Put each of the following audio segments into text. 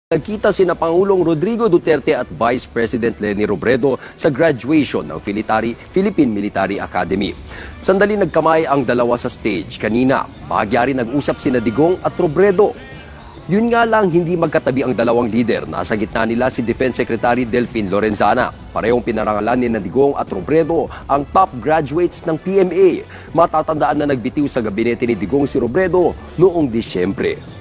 Nagkita sina Pangulong Rodrigo Duterte at Vice President Leni Robredo sa graduation ng Philippine Military Academy. Sandali nagkamay ang dalawa sa stage kanina. Bahagya rin nag-usap sina Digong at Robredo. Yun nga lang, hindi magkatabi ang dalawang leader. Nasa gitna nila si Defense Secretary Delfin Lorenzana. Parehong pinarangalan ni Digong at Robredo ang top graduates ng PMA. Matatandaan na nagbitiw sa gabinete ni Digong si Robredo noong Disyembre.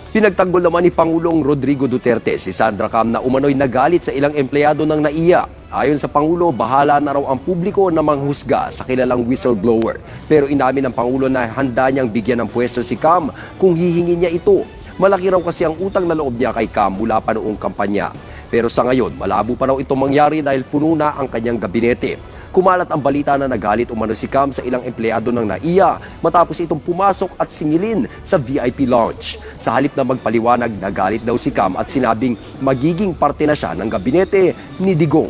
Pinagtanggol naman ni Pangulong Rodrigo Duterte si Sandra Cam na umano'y nagalit sa ilang empleyado ng NAIA. Ayon sa Pangulo, bahala na raw ang publiko na manghusga sa kilalang whistleblower. Pero inamin ng Pangulo na handa niyang bigyan ng pwesto si Cam kung hihingi niya ito. Malaki raw kasi ang utang na loob niya kay Cam mula pa noong kampanya. Pero sa ngayon, malabo pa raw itong mangyari dahil puno na ang kanyang gabinete. Kumalat ang balita na nagalit umano si Cam sa ilang empleyado ng NAIA matapos itong pumasok at singilin sa VIP lounge. Sa halip na magpaliwanag, nagalit daw si Cam at sinabing magiging parte na siya ng gabinete ni Digong.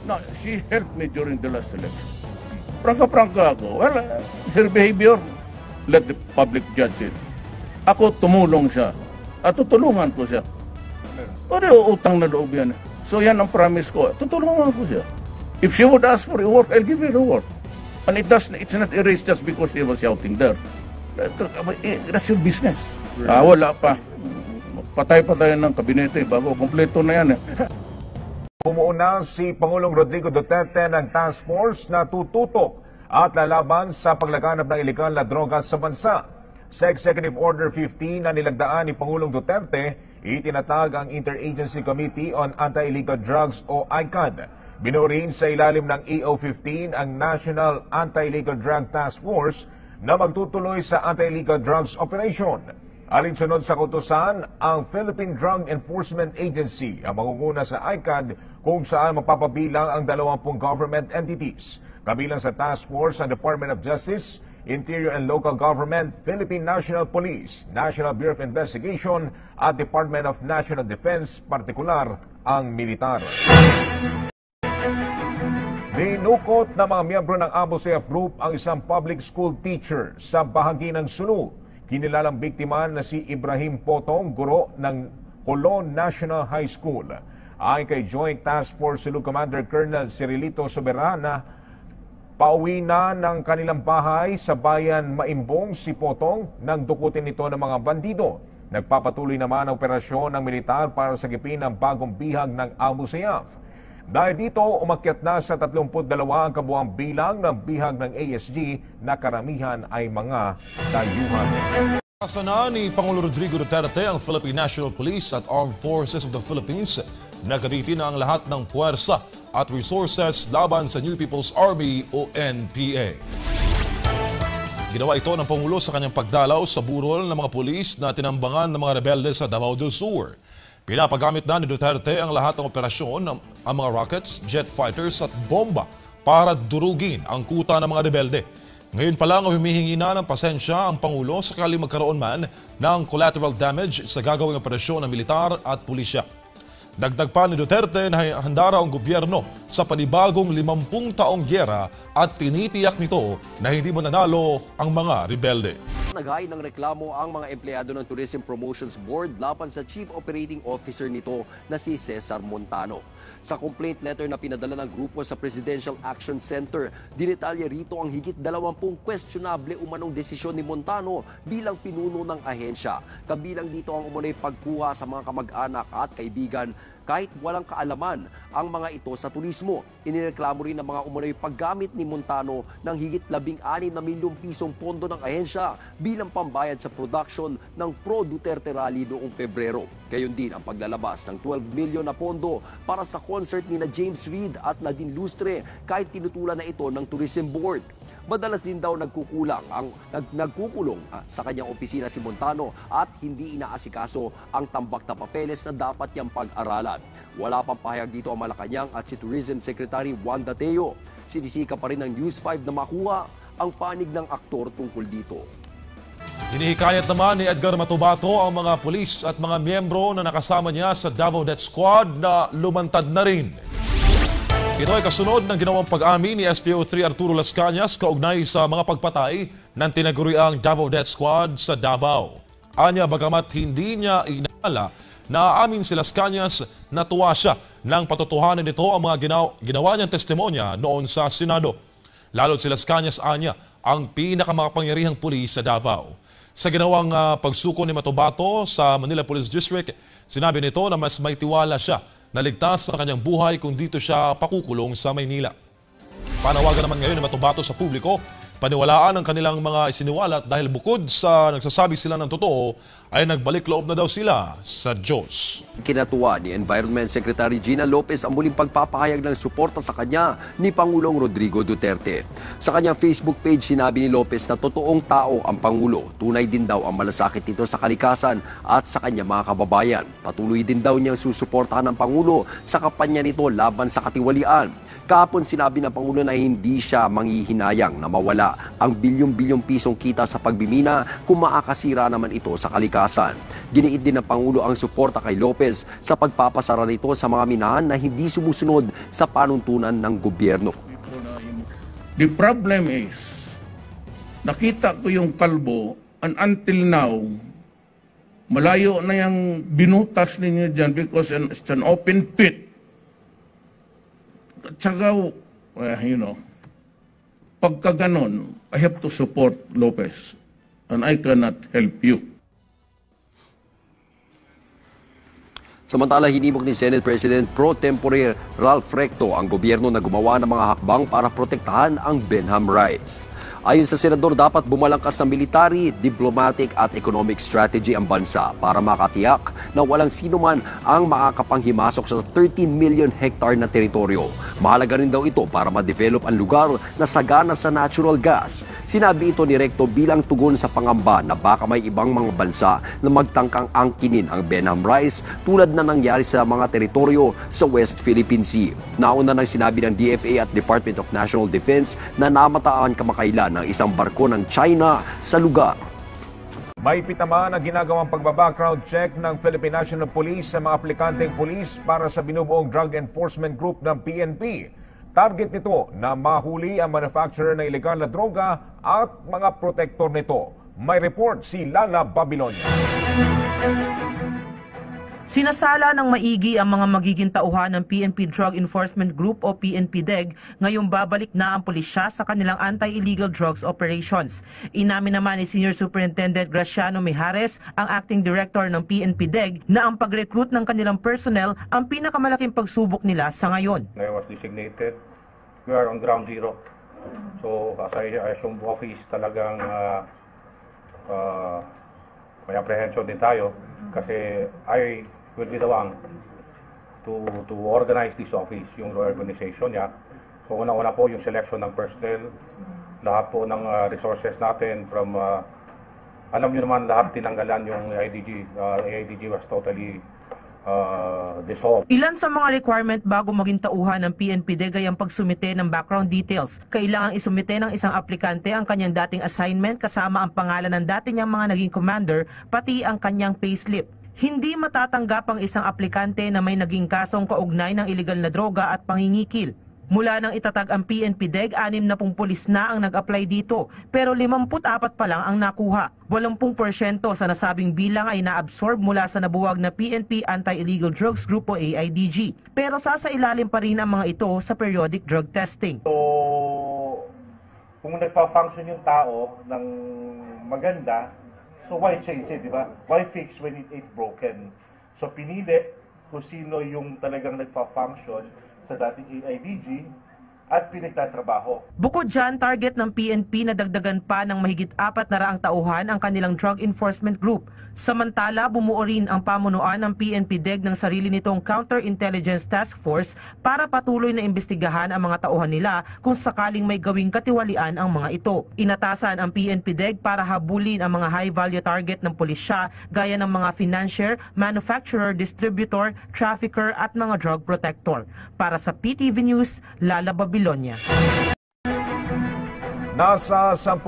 No, she helped me during the last election. Prangka-prangka ako. Well, her behavior, let the public judge it. Ako tumulong siya at tutulungan ko siya. Pero utang na loob yan. So yan ang promise ko. Tutulungan ko siya. If she would ask for reward, I'll give her reward. And it's not erased just because she was shouting there. That's your business. Wala pa. Patay-patay ng kabinete bago kompleto na yan. Umuuna si Pangulong Rodrigo Duterte ng task force na tututok at lalaban sa paglaganap ng ilegal na droga sa bansa. Sa Executive Order 15 na nilagdaan ni Pangulong Duterte, itinatag ang Interagency Committee on Anti-Illegal Drugs o ICAD. Binuo rin sa ilalim ng EO15 ang National Anti-Illegal Drug Task Force na magtutuloy sa anti-illegal drugs operation. Alinsunod sa kautusan, ang Philippine Drug Enforcement Agency ang mangunguna sa ICAD kung saan mapapabilang ang 20 government entities. Kabilang sa task force ang Department of Justice, Interior and Local Government, Philippine National Police, National Bureau of Investigation at Department of National Defense, partikular ang militar. Dinukot ng mga miyembro ng Abu Sayyaf Group ang isang public school teacher sa bahagi ng Sulu. Kinilalang biktima na si Ibrahim Potong, guro ng Colon National High School. Ayon kay Joint Task Force Sulu Commander Colonel Cirilito Soberana, pauwi na ng kanilang bahay sa bayan Maimbong si Potong nang dukutin ito ng mga bandido. Nagpapatuloy naman ang operasyon ng militar para sagipin ang bagong bihag ng Abu Sayyaf. Dahil dito, umakyat na sa 32 ang kabuang bilang ng bihag ng ASG na karamihan ay mga dayuhan. Sana ni Pangulong Rodrigo Duterte ang Philippine National Police at Armed Forces of the Philippines na gamitin ang lahat ng puwersa at resources laban sa New People's Army o NPA. Ginawa ito ng Pangulo sa kanyang pagdalaw sa burol ng mga pulis na tinambangan ng mga rebelde sa Davao del Sur. Pinapagamit na ni Duterte ang lahat ng operasyon ng mga rockets, jet fighters at bomba para durugin ang kuta ng mga rebelde. Ngayon pa lang humihingi na ng pasensya ang Pangulo sakali magkaroon man ng collateral damage sa gagawing operasyon ng militar at pulisya. Dagdag pa ni Duterte na handa raw ang gobyerno sa panibagong 50 taong gyera at tinitiyak nito na hindi mananalo ang mga rebelde. Naghain ng reklamo ang mga empleyado ng Tourism Promotions Board laban sa Chief Operating Officer nito na si Cesar Montano. Sa complaint letter na pinadala ng grupo sa Presidential Action Center, dinetalye rito ang higit 20 questionable umanong desisyon ni Montano bilang pinuno ng ahensya. Kabilang dito ang umano'y pagkuha sa mga kamag-anak at kaibigan kahit walang kaalaman ang mga ito sa turismo. Inireklamo rin ng mga umano'y paggamit ni Montano ng higit 16 na milyong pisong pondo ng ahensya bilang pambayad sa production ng Pro Duterte Rally noong Pebrero. Gayon din ang paglalabas ng 12 milyon na pondo para sa concert ni na James Reid at Nadine Lustre kahit tinutulan na ito ng Tourism Board. Madalas din daw nagkukulong sa kanyang opisina si Montano at hindi inaasikaso ang tambak na papeles na dapat niyang pag-aralan. Wala pang pahayag dito ang Malacanang at si Tourism Secretary Juan Dateo. Sinisika pa rin ng News 5 na makuha ang panig ng aktor tungkol dito. Hinihikayat naman ni Edgar Matubato ang mga pulis at mga miyembro na nakasama niya sa Davao Death Squad na lumantad na rin. Ito ay kasunod ng ginawang pag-amin ni SPO3 Arturo Las Cañas kaugnay sa mga pagpatay ng tinaguriang Davao Death Squad sa Davao. Anya, bagamat hindi niya inala, naaamin si Las Cañas na tuwa siya nang patotohanan nito ang mga ginawa niyang testimonya noon sa Senado. Lalo't si Las Cañas, anya, ang pinakamakapangyarihang pulis sa Davao. Sa ginawang pagsuko ni Matobato sa Manila Police District, sinabi nito na mas may tiwala siya na ligtas sa kanyang buhay kung dito siya pakukulong sa Maynila. Panawagan naman ngayon ni Matobato sa publiko, paniwalaan ang kanilang mga isiniwalat dahil bukod sa nagsasabi sila ng totoo, ay nagbalik loob na daw sila sa Diyos. Kinatuwa ni Environment Secretary Gina Lopez ang muling pagpapahayag ng suporta sa kanya ni Pangulong Rodrigo Duterte. Sa kanyang Facebook page, sinabi ni Lopez na totoong tao ang Pangulo. Tunay din daw ang malasakit nito sa kalikasan at sa kanyang mga kababayan. Patuloy din daw niyang susuportahan ng Pangulo sa kampanya nito laban sa katiwalian. Kahapon sinabi ng Pangulo na hindi siya manghihinayang na mawala ang bilyong-bilyong pisong kita sa pagbimina kung maakasira naman ito sa kalikasan. Giniit din ng Pangulo ang suporta kay Lopez sa pagpapasara nito sa mga minahan na hindi sumusunod sa panuntunan ng gobyerno. The problem is, nakita ko yung kalbo and until now, malayo na yung binutas ninyo dyan because it's an open pit. At saka, pagka ganon, I have to support Lopez and I cannot help you. Samantala, hinimok ni Senate President Pro Tempore Ralph Recto ang gobyerno na gumawa ng mga hakbang para protektahan ang Benham rights. Ayon sa senador, dapat bumalangkas sa military, diplomatic at economic strategy ang bansa para makatiyak na walang sino man ang makakapanghimasok sa 13 million hectare na teritoryo. Mahalaga rin daw ito para ma-develop ang lugar na sagana sa natural gas. Sinabi ito ni Recto bilang tugon sa pangamba na baka may ibang mga bansa na magtangkang angkinin ang Benham rights tulad na nangyari sa mga teritoryo sa West Philippine Sea. Nauna nang sinabi ng DFA at Department of National Defense na namataan kamakailan ng isang barko ng China sa lugar. May pitamaan ang ginagawang pagbabackground check ng Philippine National Police sa mga aplikanteng police para sa binubuong Drug Enforcement Group ng PNP. Target nito na mahuli ang manufacturer ng ilegal na droga at mga protektor nito. May report si Lala Babilonia. Sinasala ng maigi ang mga magiging tauhan ng PNP Drug Enforcement Group o PNP-DEG ngayong babalik na ang pulisya sa kanilang anti-illegal drugs operations. Inamin naman ni Senior Superintendent Graciano Mijares, ang acting director ng PNP-DEG, na ang pag-recruit ng kanilang personnel ang pinakamalaking pagsubok nila sa ngayon. I was designated. We are on ground zero. So as I assume office, talagang may apprehension din tayo kasi I will be the one to organize this office, yung organization niya. So una-una po yung selection ng personnel, lahat po ng resources natin from, alam niyo naman lahat tinanggalan yung AIDG. AIDG was totally dissolved. Ilan sa mga requirement bago maging tauhan ng PNP-DEG ay ang pagsumite ng background details. Kailangang isumite ng isang aplikante ang kanyang dating assignment kasama ang pangalan ng dati niyang mga naging commander, pati ang kanyang payslip. Hindi matatanggap ang isang aplikante na may naging kasong kaugnay ng iligal na droga at pangingikil. Mula nang itatag ang PNP-DEG, 60 pulis na ang nag-apply dito, pero 54 pa lang ang nakuha. 80% sa nasabing bilang ay naabsorb mula sa nabuwag na PNP Anti-Illegal Drugs Group o AIDG. Pero sasailalim pa rin ang mga ito sa periodic drug testing. So, kung nagpa-function yung tao ng maganda, so why change it, di ba? Why fix when it ain't broken? So pinili kung sino yung talagang nagpa-function sa dating AIDG at pinagtatrabaho. Bukod dyan, target ng PNP na dagdagan pa ng mahigit 400 tauhan ang kanilang Drug Enforcement Group. Samantala, bumuo rin ang pamunuan ng PNP-DEG ng sarili nitong Counterintelligence Task Force para patuloy na imbestigahan ang mga tauhan nila kung sakaling may gawing katiwalian ang mga ito. Inatasan ang PNP-DEG para habulin ang mga high-value target ng pulisya gaya ng mga financier, manufacturer, distributor, trafficker at mga drug protector. Para sa PTV News, Lala Babilonia. Nasa 10,000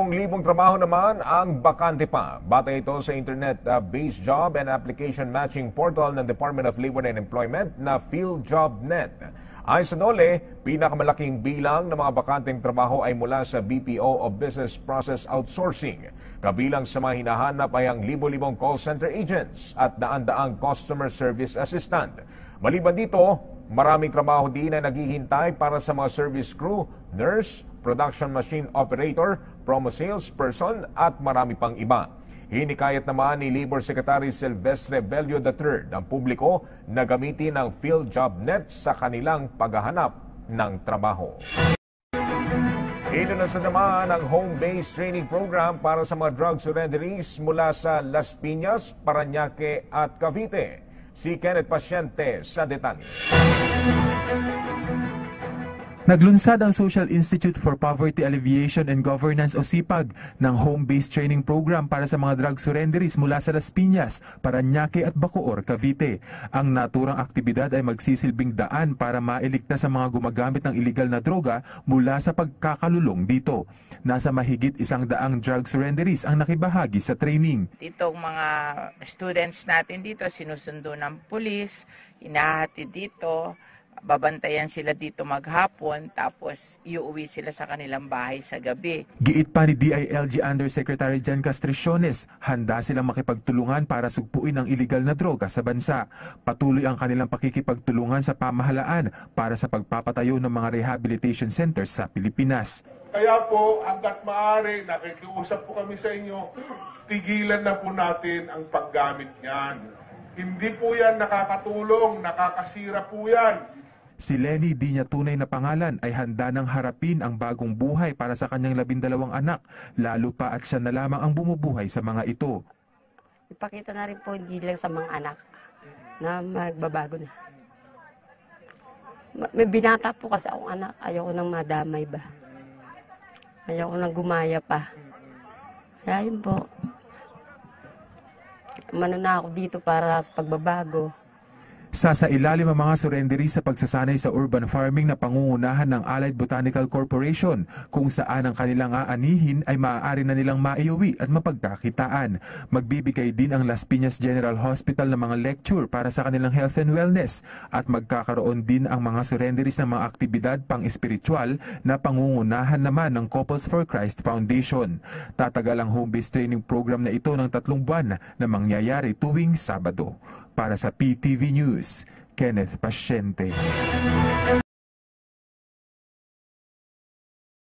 trabaho naman ang bakante pa. Batay ito sa internet-based job and application matching portal ng Department of Labor and Employment na PhilJobNet. Ayon sa NOLE, pinakamalaking bilang ng mga bakanteng trabaho ay mula sa BPO o Business Process Outsourcing. Kabilang sa mga hinahanap ay ang libo-libong call center agents at daan-daang customer service assistant. Maliban dito, maraming trabaho din na naghihintay para sa mga service crew, nurse, production machine operator, promo salesperson at marami pang iba. Hinikayat naman ni Labor Secretary Silvestre Bello III ang publiko na gamitin ang PhilJobNet sa kanilang paghahanap ng trabaho. Inunasa naman ang home-based training program para sa mga drug surrenderies mula sa Las Piñas, Parañaque at Cavite. Si Kenneth Pasyente sa detalye. Naglunsad ang Social Institute for Poverty Alleviation and Governance o SIPAG ng home-based training program para sa mga drug surrenderies mula sa Las Piñas, Parañaque at Bacoor, Cavite. Ang naturang aktibidad ay magsisilbing daan para mailigtas sa mga gumagamit ng iligal na droga mula sa pagkakalulong dito. Nasa mahigit 100 drug surrenderies ang nakibahagi sa training. Ditong mga students natin dito, sinusundo ng pulis, inahatid dito, babantayan sila dito maghapon, tapos iuwi sila sa kanilang bahay sa gabi. Giit pa ni DILG Undersecretary Jan Castriciones, handa silang makipagtulungan para sugpuin ang iligal na droga sa bansa. Patuloy ang kanilang pakikipagtulungan sa pamahalaan para sa pagpapatayo ng mga rehabilitation centers sa Pilipinas. Kaya po, hanggat maaari, nakikiusap po kami sa inyo, tigilan na po natin ang paggamit niyan. Hindi po yan nakakatulong, nakakasira po yan. Si Lenny, di niya tunay na pangalan, ay handa nang harapin ang bagong buhay para sa kanyang 12 anak, lalo pa at siya na lamang ang bumubuhay sa mga ito. Ipakita na rin po hindi lang sa mga anak na magbabago na. May binata po kasi akong anak, ayaw ko nang madamay ba. Ayaw ko nang gumaya pa. Kaya yun po. Mano na ako dito para sa pagbabago. Sa ilalim ang mga surrenderies sa pagsasanay sa urban farming na pangungunahan ng Allied Botanical Corporation, kung saan ang kanilang aanihin ay maaari na nilang maiuwi at mapagkakitaan. Magbibigay din ang Las Piñas General Hospital ng mga lecture para sa kanilang health and wellness at magkakaroon din ang mga surrenderies ng mga aktibidad pang-espiritual na pangungunahan naman ng Couples for Christ Foundation. Tatagal ang home-based training program na ito ng 3 buwan na mangyayari tuwing Sabado. Para sa PTV News, Kenneth Pasyente.